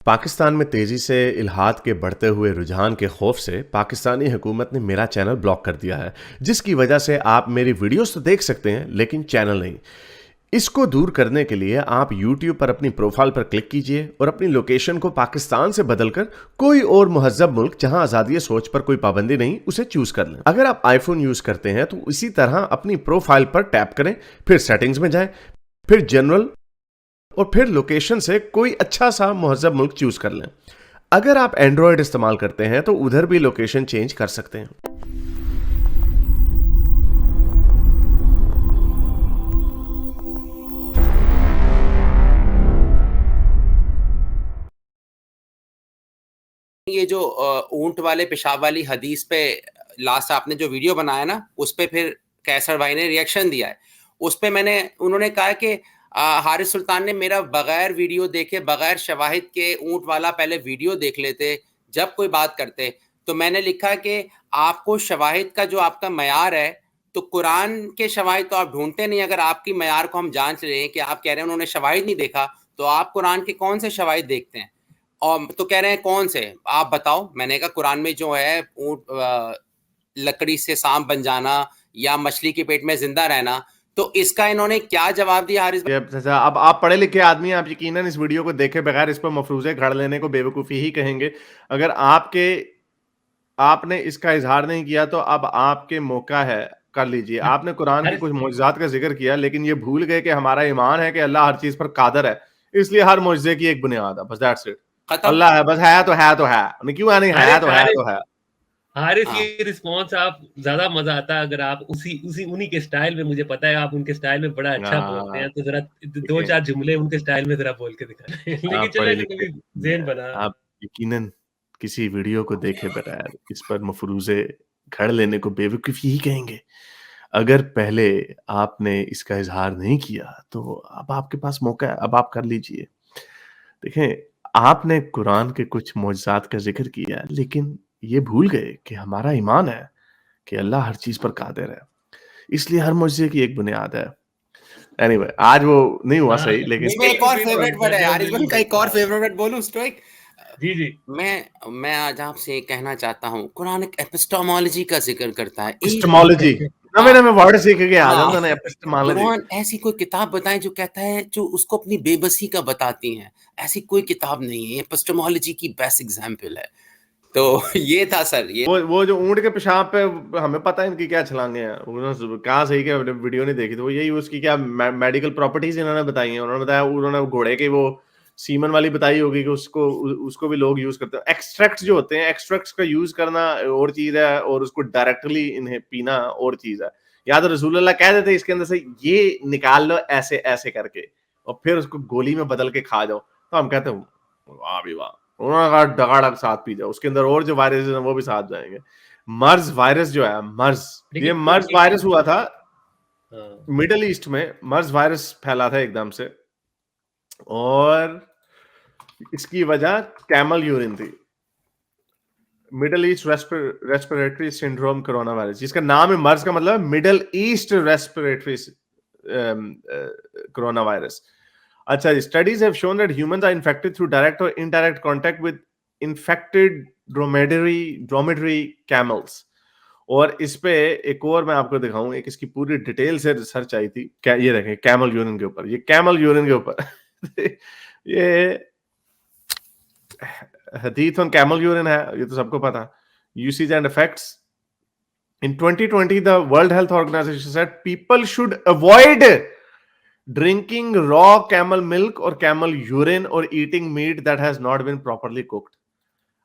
पाकिस्तान में तेजी से इल्हाद के बढ़ते हुए रुझान के खौफ से पाकिस्तानी हुकूमत ने मेरा चैनल ब्लॉक कर दिया है, जिसकी वजह से आप मेरी वीडियोस तो देख सकते हैं लेकिन चैनल नहीं। इसको दूर करने के लिए आप YouTube पर अपनी प्रोफाइल पर क्लिक कीजिए और अपनी लोकेशन को पाकिस्तान से बदलकर कोई और मुहज्जब मुल्क जहां आज़ादी सोच पर कोई पाबंदी नहीं उसे चूज कर लें। अगर आप आईफोन यूज करते हैं तो इसी तरह अपनी प्रोफाइल पर टैप करें, फिर सेटिंग्स में जाएं, फिर जनरल और फिर लोकेशन से कोई अच्छा सा मुहज्जब मुल्क चूज कर लें। अगर आप एंड्रॉयड इस्तेमाल करते हैं तो उधर भी लोकेशन चेंज कर सकते हैं। ये जो ऊंट वाले पेशाब वाली हदीस पे लास्ट आपने जो वीडियो बनाया ना, उस पे फिर कैसर भाई ने रिएक्शन दिया है। उस पे उन्होंने कहा कि हारिस सुल्तान ने मेरा बगैर वीडियो देखे, बगैर शवाहिद के ऊंट वाला पहले वीडियो देख लेते जब कोई बात करते। तो मैंने लिखा कि आपको शवाहिद का जो आपका मयार है, तो कुरान के शवाहिद तो आप ढूंढते नहीं। अगर आपकी मयार को हम जांच रहे हैं कि आप कह रहे हैं उन्होंने शवाहिद नहीं देखा, तो आप कुरान के कौन से शवाहिद देखते हैं? और तो कह रहे हैं कौन से, आप बताओ। मैंने कहा कुरान में जो है ऊंट लकड़ी से सांप बन जाना या मछली के पेट में जिंदा रहना, तो इसका इन्होंने क्या जवाब दिया हारिस भाई? अब आप पढ़े लिखे आदमी हैं, आप यकीनन इस वीडियो को देखे बगैर इस पर मफरूजे घड़ लेने को बेवकूफ़ी ही कहेंगे। अगर आपने इसका इजहार नहीं किया तो अब आपके मौका है, कर लीजिए। आपने कुरान के कुछ मोजज़ात का जिक्र किया लेकिन ये भूल गए कि हमारा ईमान है कि अल्लाह हर चीज पर कादर है, इसलिए हर मोजज़े की एक बुनियाद है, बस दैट्स इट। अल्लाह है, बस है तो है, तो है, क्यों नहीं है, तो है तो है। हारिस, ये रिस्पॉन्स आप ज्यादा मजा आता अगर आप उन्हीं के स्टाइल में, मुझे पता है आप उनके स्टाइल में बड़ा अच्छा बोलते हैं, तो जरा 2-4 जुमले उनके स्टाइल में जरा बोल के दिखा। लेकिन चले कभी ज़हन बना। आप यकीनन किसी वीडियो को देखे बगैर इस पर मफरूजे घड़ लेने को बेवकूफ़ी ही कहेंगे। अगर पहले आपने इसका इजहार नहीं किया तो अब आपके पास मौका है, अब आप कर लीजिए। देखें, आपने कुरान के कुछ मोजज़ात का जिक्र किया लेकिन ये भूल गए कि हमारा ईमान है कि अल्लाह हर चीज पर कादिर है, इसलिए हर मुझसे की एक बुनियाद है। एनीवे, आज वो नहीं हुआ सही, लेकिन एक और फेवरेट वर्ड है हारिस भाई का, एक और फेवरेट वर्ड बोलूं स्टोइक? जी जी। मैं आज आपसे कहना चाहता हूँ, कुरान एक एपिस्टेमोलॉजी का जिक्र करता है। एपिस्टेमोलॉजी, नवे वर्ड सीख के आ जाओ ना। एपिस्टेमोलॉजी, कुरान ऐसी कोई किताब बताएं जो कहता है, जो उसको अपनी बेबसी का बताती है। ऐसी कोई किताब नहीं है, एपिस्टेमोलॉजी की बेस्ट एग्जांपल है। तो ये था सर, ये वो जो ऊंट के पेशाब पे हमें पता है इनकी क्या छलांगे हैं, उन्होंने कहा सही कि वीडियो नहीं देखी, तो वो यही उसकी क्या मेडिकल प्रॉपर्टीज इन्होंने बताई हैं। उन्होंने बताया, उन्होंने घोड़े के वो सीमन वाली बताई होगी कि उसको भी लोग यूज करते हैं। एक्सट्रैक्ट्स जो होते हैं, एक्सट्रैक्ट्स का यूज करना और चीज है और उसको डायरेक्टली इन्हें पीना और चीज है। या तो रसूल अल्लाह कह देते इसके अंदर से ये निकाल लो ऐसे ऐसे करके और फिर उसको गोली में बदल के खा जाओ, तो हम कहते हैं वाह भी वाह, उन्होंने कहा डगाडग साथ पी जाओ, उसके अंदर और जो वायरस है वो भी साथ जाएंगे। मर्ज वायरस जो है, ये मर्ज वायरस हुआ था मिडल ईस्ट में। मर्ज वायरस फैला था एकदम से और इसकी वजह कैमल यूरिन थी। Middle East respiratory syndrome corona virus, जिसका नाम है मर्ज, का मतलब Middle East respiratory corona virus. अच्छा, studies have shown that humans are infected through direct और indirect contact with infected dromedary camels. और इस पे एक और मैं आपको दिखाऊं, एक इसकी पूरी डिटेल से रिसर्च आई थी। क्या ये देखें, कैमल यूरिन के ऊपर, ये कैमल यूरिन के ऊपर ये हदीथ ऑन कैमल यूरिन है, ये तो सबको पता। Usage and effects. In 2020, the World Health Organization said people should avoid drinking raw camel milk or camel urine or eating meat that has not been properly cooked.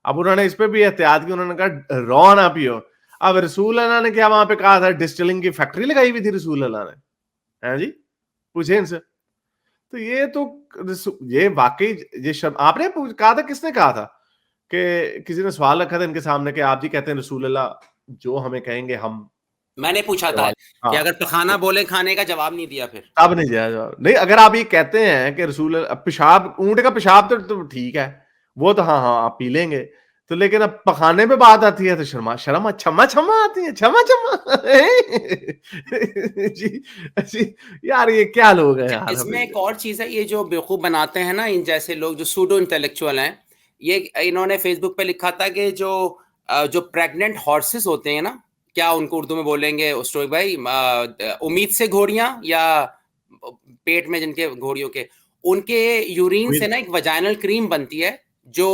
अब उन्होंने इस पे भी एहतियात की, उन्होंने कहा रॉ ना पियो। अब रसूल अल्लाह ने क्या वहां पे कहा था? डिस्टिलिंग की फैक्ट्री लगाई हुई थी रसूल अल्लाह ने, हैं जी? पूछे इनसे। तो ये वाकई ये शब्द आपने कहा था, किसने कहा था? कि किसी ने सवाल रखा था इनके सामने कि आप जी कहते हैं रसूल अल्लाह जो हमें कहेंगे हम। मैंने पूछा था कि अगर पखाना बोले खाने का, जवाब नहीं दिया। फिर अब नहीं दिया जवाब। नहीं, अगर आप ये कहते हैं कि रसूल पेशाब, ऊंट का पेशाब तो ठीक है, वो तो हाँ आप पी लेंगे, तो लेकिन अब पखाने पे बात आती है तो शर्मा छमा आती है, छमा जी यार, ये क्या लोग हैं यार। इसमें एक और चीज है, ये जो बेवकूफ बनाते हैं ना इन जैसे लोग जो सूडो इंटेलेक्चुअल हैं, ये इन्होंने फेसबुक पे लिखा था कि जो प्रेग्नेंट हॉर्सेस होते हैं ना, क्या उनको उर्दू में बोलेंगे स्टोरी भाई, उम्मीद से घोड़ियां या पेट में जिनके घोड़ियों के, उनके यूरिन से ना एक वजाइनल क्रीम बनती है जो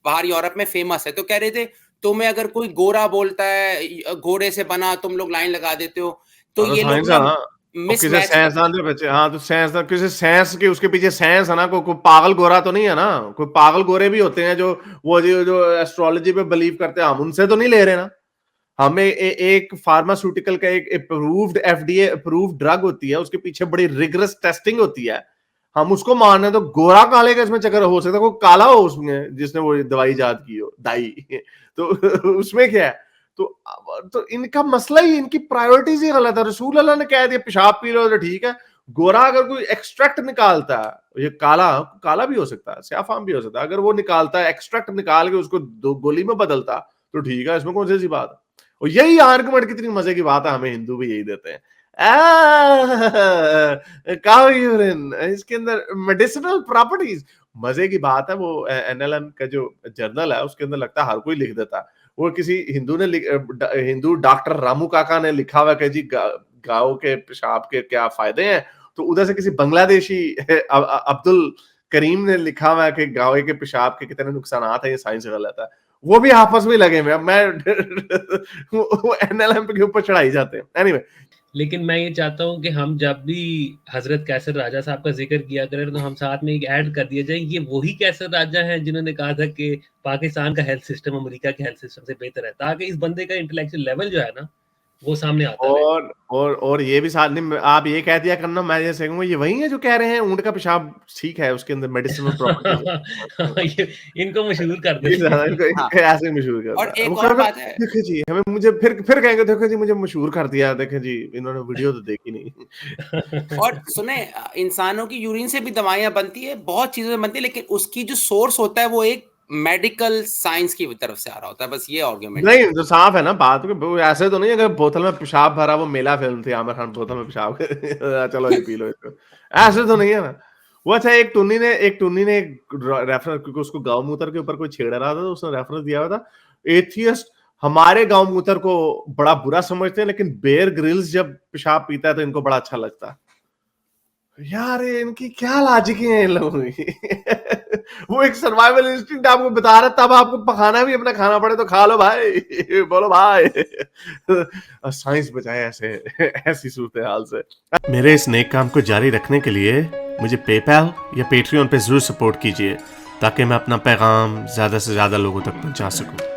बाहर यूरोप में फेमस है। तो कह रहे थे तुम्हें अगर कोई गोरा बोलता है घोड़े से बना, तुम लोग लाइन लगा देते हो, तो ये लोग ना मिसमैच हाँ, तो साइंसदान किसी साइंस के उसके पीछे साइंस है ना, कोई पागल गोरा तो नहीं है ना, कोई पागल गोरे भी होते हैं जो एस्ट्रोलॉजी पे बिलीव करते हैं, हम उनसे तो नहीं ले रहे ना। हमें एक फार्मास्यूटिकल का एक अप्रूव्ड एफडीए अप्रूव्ड ड्रग होती है, उसके पीछे बड़ी रिगरस टेस्टिंग होती है, हम उसको मानने तो गोरा काले का इसमें चक्कर हो सकता है, कोई काला हो उसमें जिसने वो दवाई ईजाद की हो दाई तो उसमें क्या है, तो इनका मसला ही, इनकी प्रायोरिटीज ही गलत है। रसूल अल्लाह ने कह दिया पेशाब पी लो तो ठीक है, गोरा अगर कोई एक्सट्रैक्ट निकालता है, ये काला भी हो सकता है, स्याफाम भी हो सकता है, अगर वो निकालता है एक्सट्रैक्ट निकाल के उसको दो गोली में बदलता तो ठीक है, इसमें कौन सी बात है। और यही आर्गुमेंट कितनी मजे की बात है, हमें हिंदू भी यही देते हैं, काउ यूरिन इसके अंदर मेडिसिनल प्रॉपर्टीज, मजे की बात है। वो एनएलएम का जो जर्नल है उसके अंदर लगता है हर कोई लिख देता है, वो किसी हिंदू डॉक्टर रामू काका ने लिखा हुआ कि जी गायों के पेशाब के क्या फायदे हैं, तो उधर से किसी बांग्लादेशी अब्दुल करीम ने लिखा हुआ है कि गायों के पेशाब के कितने नुकसान है, ये साइंस गलत है। वो भी आपस में लगे हुए, मैं वो एनएलएम के ऊपर चढ़ाई जाते हैं। एनीवे, लेकिन मैं ये चाहता हूँ कि हम जब भी हजरत कैसर राजा साहब का जिक्र किया करें तो हम साथ में एक ऐड कर दिया जाए, ये वही कैसर राजा हैं जिन्होंने कहा था कि पाकिस्तान का हेल्थ सिस्टम अमेरिका के हेल्थ सिस्टम से बेहतर है, ताकि इस बंदे का इंटेलेक्चुअल लेवल जो है ना वो सामने आता है। और ये भी साथ नहीं, आप ये कह दिया करना, मैं जैसे कहूंगा ये वही है जो कह रहे हैं ऊंट का पेशाब ठीक है, उसके अंदर मेडिसिनल प्रॉपर्टीज इनको मशहूर कर दे, ऐसे मशहूर कर। और एक और बात है, देखे जी हमें, मुझे फिर कहेंगे देखो जी मुझे मशहूर कर दिया, देखे जी इन्होंने वीडियो तो देखी नहीं। और सुने, इंसानों की यूरिन से भी दवाइयां बनती है, बहुत चीजें बनती है, लेकिन उसकी जो सोर्स होता है वो एक मेडिकल साइंस की तरफ से आ रहा होता है, बस ये आर्गुमेंट नहीं, तो साफ है ना बात, ऐसे तो नहीं अगर बोतल में पेशाब भरा, वो मेला फिल्म थी आमिर खान बोतल में पेशाब चलो ये पी लो इसको, ऐसे तो नहीं है ना वो। अच्छा, एक टुन्नी ने रेफरेंस, क्योंकि उसको गांव मूत्र के ऊपर कोई छेड़ रहा था तो उसने रेफरेंस दिया हुआ था, एथियस्ट हमारे गांव मूत्र को बड़ा बुरा समझते हैं, लेकिन बेयर ग्रिल्स जब पेशाब पीता है तो इनको बड़ा अच्छा लगता है। यार इनकी क्या लॉजिक है इन लोगों की वो एक सर्वाइवल इंस्टिंक्ट आपको बता रहा है, तब आपको पकाना भी अपना खाना पड़े तो खा लो भाई बोलो भाई साइंस बचाए ऐसी सूरत हाल से। मेरे इस नेक काम को जारी रखने के लिए मुझे पेपैल या पेट्रियन पे जरूर सपोर्ट कीजिए, ताकि मैं अपना पैगाम ज्यादा से ज्यादा लोगों तक पहुंचा सकूं।